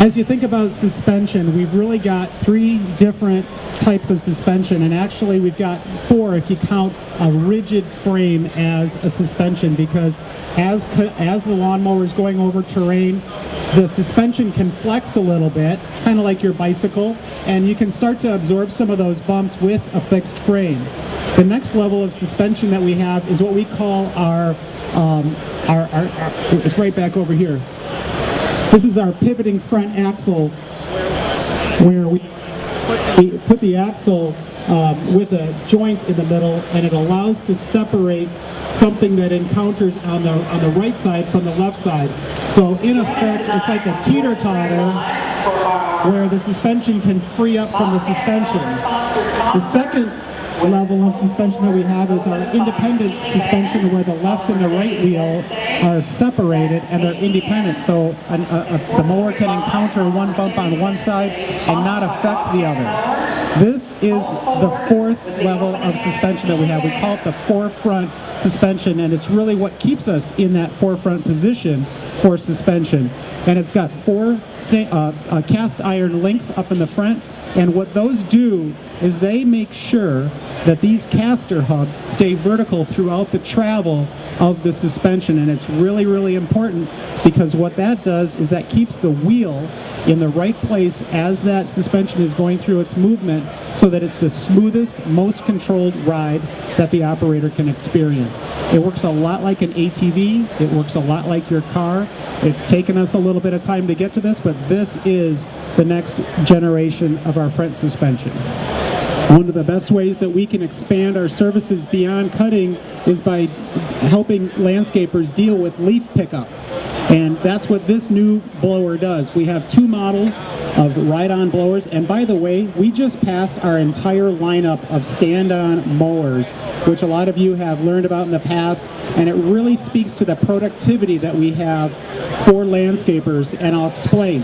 As you think about suspension, we've really got 3 different types of suspension, and actually we've got 4 if you count a rigid frame as a suspension, because as the lawnmower is going over terrain, the suspension can flex a little bit, kind of like your bicycle, and you can start to absorb some of those bumps with a fixed frame. The next level of suspension that we have is what we call our it's right back over here. This is our pivoting front axle, where we put the axle with a joint in the middle, and it allows to separate something that encounters on the right side from the left side. So in effect, it's like a teeter-totter where the suspension can free up from the suspension. The second level of suspension that we have is our independent suspension, where the left and the right wheel are separated and they're independent, so the mower can encounter one bump on one side and not affect the other. This is the 4th level of suspension that we have. We call it the forefront suspension, and it's really what keeps us in that forefront position for suspension. And it's got 4 cast iron links up in the front, and what those do is they make sure that these caster hubs stay vertical throughout the travel of the suspension. And it's really, really important, because what that does is that keeps the wheel in the right place as that suspension is going through its movement, so that it's the smoothest, most controlled ride that the operator can experience. It works a lot like an ATV. It works a lot like your car. It's taken us a little bit of time to get to this, but this is the next generation of our front suspension. One of the best ways that we can expand our services beyond cutting is by helping landscapers deal with leaf pickup. And that's what this new blower does. We have 2 models of ride-on blowers, and by the way, we just passed our entire lineup of stand-on mowers, which a lot of you have learned about in the past, and it really speaks to the productivity that we have for landscapers, and I'll explain.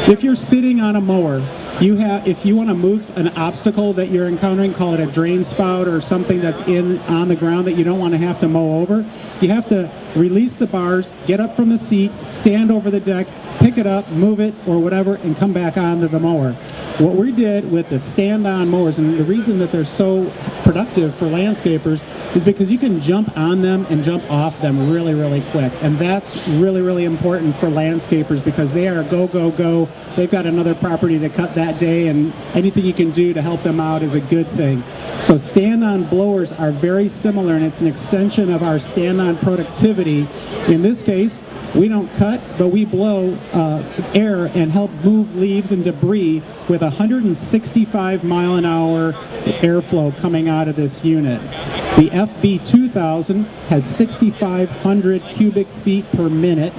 If you're sitting on a mower, if you want to move an obstacle that you're encountering, call it a drain spout or something that's on the ground that you don't want to have to mow over, you have to release the bars, get up from the seat, stand over the deck, pick it up, move it or whatever, and come back onto the mower. What we did with the stand-on mowers, and the reason that they're so productive for landscapers, is because you can jump on them and jump off them really, really quick. And that's really, really important for landscapers, because they are go, go, go. They've got another property to cut that day, and anything you can do to help them out is a good thing. So stand-on blowers are very similar, and it's an extension of our stand-on productivity. In this case, we don't cut, but we blow air and help move leaves and debris with 165 mile-an-hour airflow coming out of this unit. The FB2000 has 6,500 cubic feet per minute,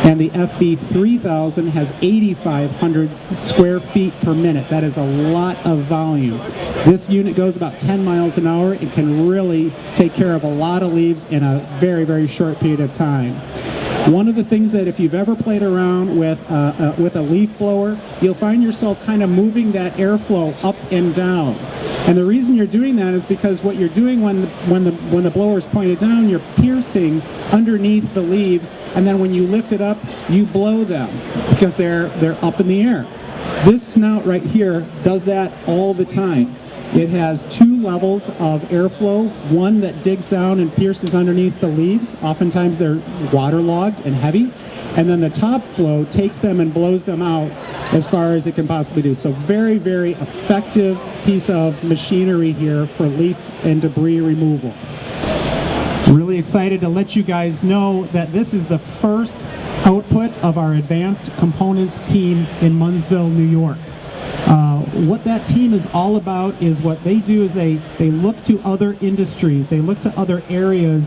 and the FB3000 has 8,500 square feet per minute. That is a lot of volume. This unit goes about 10 miles an hour. It can really take care of a lot of leaves in a very, very short period of time. One of the things that if you've ever played around with a leaf blower, you'll find yourself kind of moving that airflow up and down. And the reason you're doing that is because what you're doing when the blower is pointed down, you're piercing underneath the leaves, and then when you lift it up, you blow them because they're up in the air. This snout right here does that all the time. It has 2 levels of airflow, one that digs down and pierces underneath the leaves. Oftentimes they're waterlogged and heavy. And then the top flow takes them and blows them out as far as it can possibly do. So very, very effective piece of machinery here for leaf and debris removal. Really excited to let you guys know that this is the first output of our advanced components team in Munnsville, New York. What that team is all about is what they do is they look to other industries, they look to other areas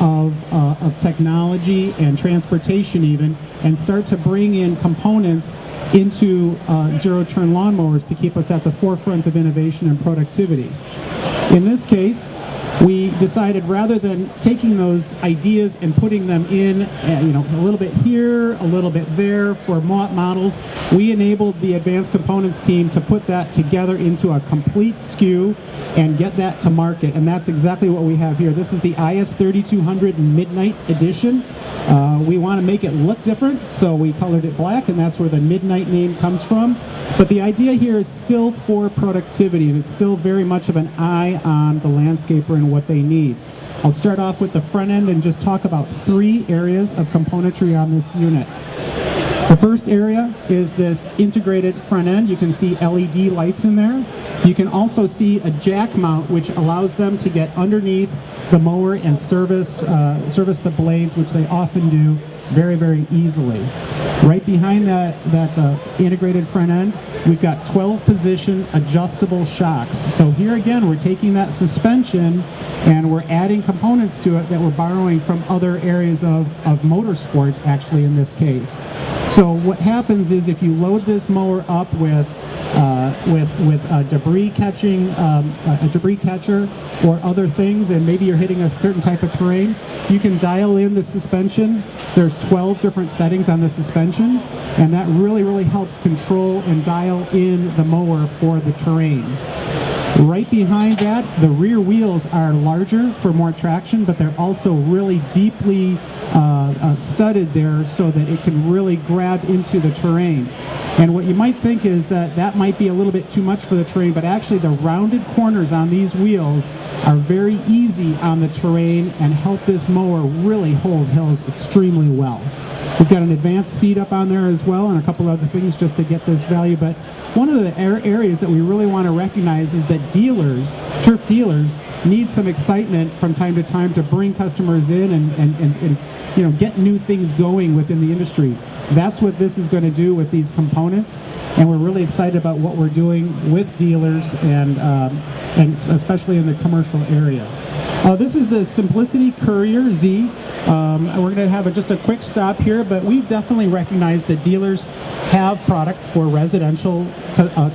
of technology and transportation even, and start to bring in components into zero-turn lawnmowers to keep us at the forefront of innovation and productivity. In this case, we decided rather than taking those ideas and putting them in, a little bit here, a little bit there for models, we enabled the advanced components team to put that together into a complete SKU and get that to market. And that's exactly what we have here. This is the IS3200 Midnight Edition. We want to make it look different, so we colored it black, and that's where the Midnight name comes from. But the idea here is still for productivity, and it's still very much of an eye on the landscaper and what they need. I'll start off with the front end and just talk about 3 areas of componentry on this unit. The first area is this integrated front end. You can see LED lights in there. You can also see a jack mount, which allows them to get underneath the mower and service the blades, which they often do very, very easily. Right behind that integrated front end, we've got 12-position adjustable shocks. So here again, we're taking that suspension and we're adding components to it that we're borrowing from other areas of motorsport, actually, in this case. So what happens is if you load this mower up with a debris catcher or other things, and maybe you're hitting a certain type of terrain, you can dial in the suspension. There's 12 different settings on the suspension, and that really, really helps control and dial in the mower for the terrain. Right behind that, the rear wheels are larger for more traction, but they're also really deeply studded there so that it can really grab into the terrain. And what you might think is that that might be a little bit too much for the terrain, but actually the rounded corners on these wheels are very easy on the terrain and help this mower really hold hills extremely well. We've got an advanced seat up on there as well, and a couple other things just to get this value. But one of the areas that we really want to recognize is that turf dealers, need some excitement from time to time to bring customers in and get new things going within the industry. That's what this is going to do with these components, and we're really excited about what we're doing with dealers and especially in the commercial areas. This is the Simplicity Courier Z. We're going to have just a quick stop here, but we've definitely recognized that dealers have product for residential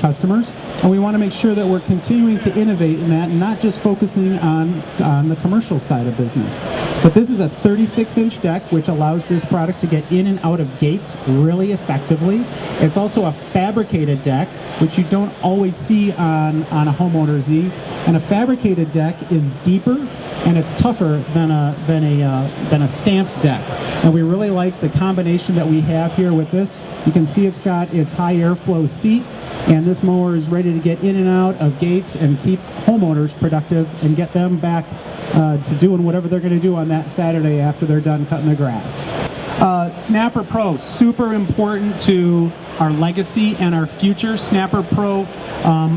customers, and we want to make sure that we're continuing to innovate in that and not just focusing on the commercial side of business. But this is a 36-inch deck, which allows this product to get in and out of gates really effectively. It's also a fabricated deck, which you don't always see on a homeowner Z. And a fabricated deck is deeper and it's tougher than a stamped deck. And we really like the combination that we have here with this. You can see it's got its high airflow seat, and this mower is ready to get in and out of gates and keep homeowners productive and get them back to doing whatever they're going to do on that Saturday after they're done cutting the grass. Snapper Pro, super important to our legacy and our future. Snapper Pro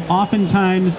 oftentimes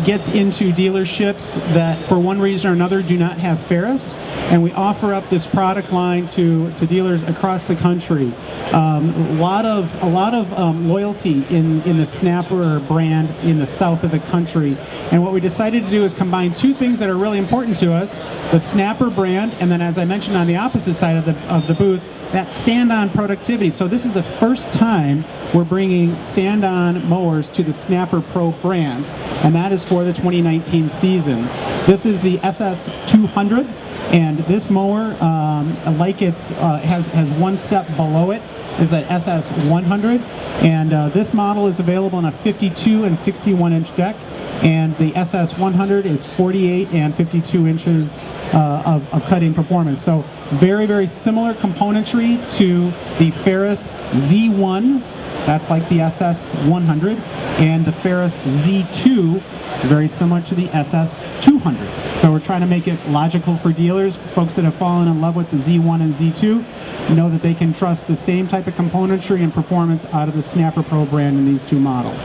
gets into dealerships that for one reason or another do not have Ferris, and we offer up this product line to dealers across the country. A lot of loyalty in the Snapper brand in the south of the country, and what we decided to do is combine 2 things that are really important to us: the Snapper brand, and then, as I mentioned, on the opposite side of the booth, that stand-on productivity. So this is the first time we're bringing stand-on mowers to the Snapper Pro brand, and that is for the 2019 season. This is the SS200, and this mower, has one step below it, is an SS100, and this model is available on a 52 and 61-inch deck, and the SS100 is 48 and 52 inches of cutting performance. So very, very similar componentry to the Ferris Z1, that's like the SS100, and the Ferris Z2, very similar to the SS200. So we're trying to make it logical for dealers. Folks that have fallen in love with the Z1 and Z2 know that they can trust the same type of componentry and performance out of the Snapper Pro brand in these 2 models.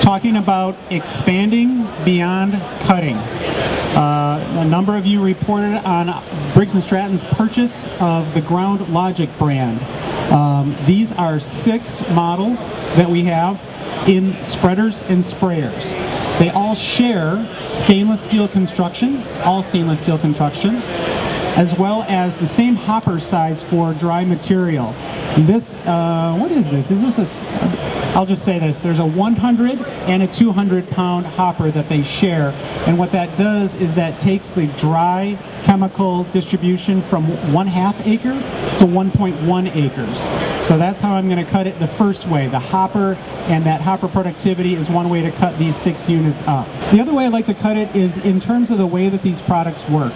Talking about expanding beyond cutting. A number of you reported on Briggs & Stratton's purchase of the Ground Logic brand. These are 6 models that we have in spreaders and sprayers. They all share stainless steel construction, all stainless steel construction, as well as the same hopper size for dry material. This, what is this? Is this a I'll just say this, there's a 100 and a 200-pound hopper that they share, and what that does is that takes the dry chemical distribution from 1/2 acre to 1.1 acres. So that's how I'm going to cut it the first way. The hopper and that hopper productivity is one way to cut these 6 units up. The other way I like to cut it is in terms of the way that these products work.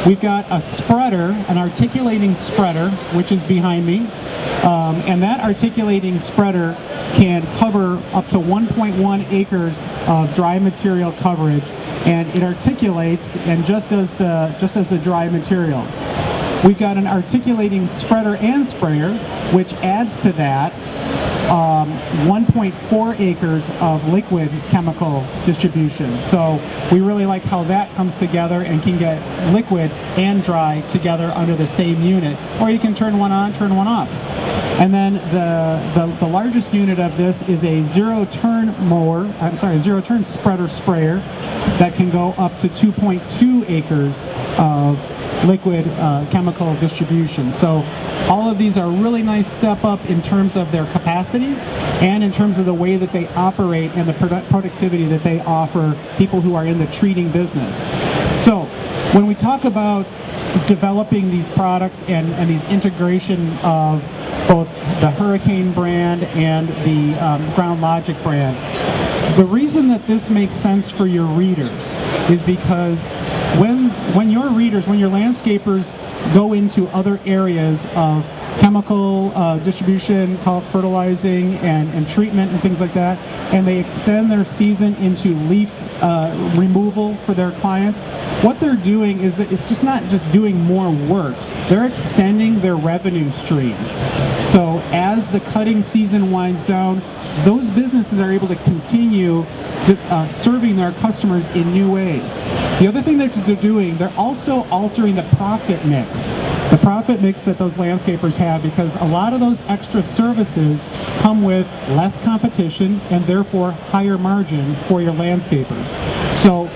We've got a spreader, an articulating spreader, which is behind me, and that articulating spreader can cover up to 1.1 acres of dry material coverage, and it articulates and just does the dry material. We've got an articulating spreader and sprayer, which adds to that 1.4 acres of liquid chemical distribution. So we really like how that comes together and can get liquid and dry together under the same unit. Or you can turn one on, turn one off. And then the largest unit of this is a zero-turn spreader sprayer that can go up to 2.2 acres of liquid chemical distribution. So all of these are a really nice step up in terms of their capacity and in terms of the way that they operate and the productivity that they offer people who are in the treating business. So when we talk about developing these products and these integration of both the Hurricane brand and the Ground Logic brand, the reason that this makes sense for your readers is because when your readers, when your landscapers go into other areas of chemical distribution, call it fertilizing and treatment and things like that, and they extend their season into leaf removal for their clients, what they're doing is that it's just not just doing more work, they're extending their revenue streams. So as the cutting season winds down, those businesses are able to continue serving their customers in new ways. The other thing that they're doing, they're also altering the profit mix. The profit mix that those landscapers have, because a lot of those extra services come with less competition and therefore higher margin for your landscapers. So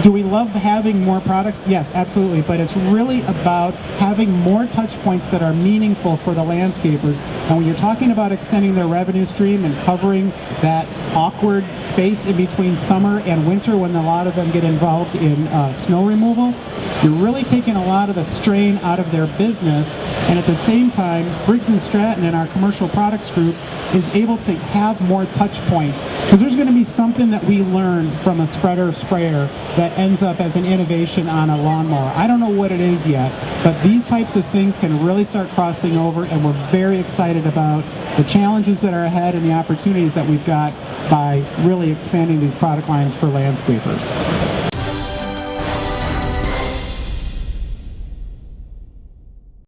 do we love having more products? Yes, absolutely, but it's really about having more touch points that are meaningful for the landscapers. And when you're talking about extending their revenue stream and covering that awkward space in between summer and winter when a lot of them get involved in snow removal, you're really taking a lot of the strain out of their business, and at the same time, Briggs & Stratton in our commercial products group is able to have more touch points, because there's going to be something that we learn from a spreader sprayer that ends up as an innovation on a lawnmower. I don't know what it is yet, but these types of things can really start crossing over, and we're very excited about the challenges that are ahead and the opportunities that we've got by really expanding these product lines for landscapers.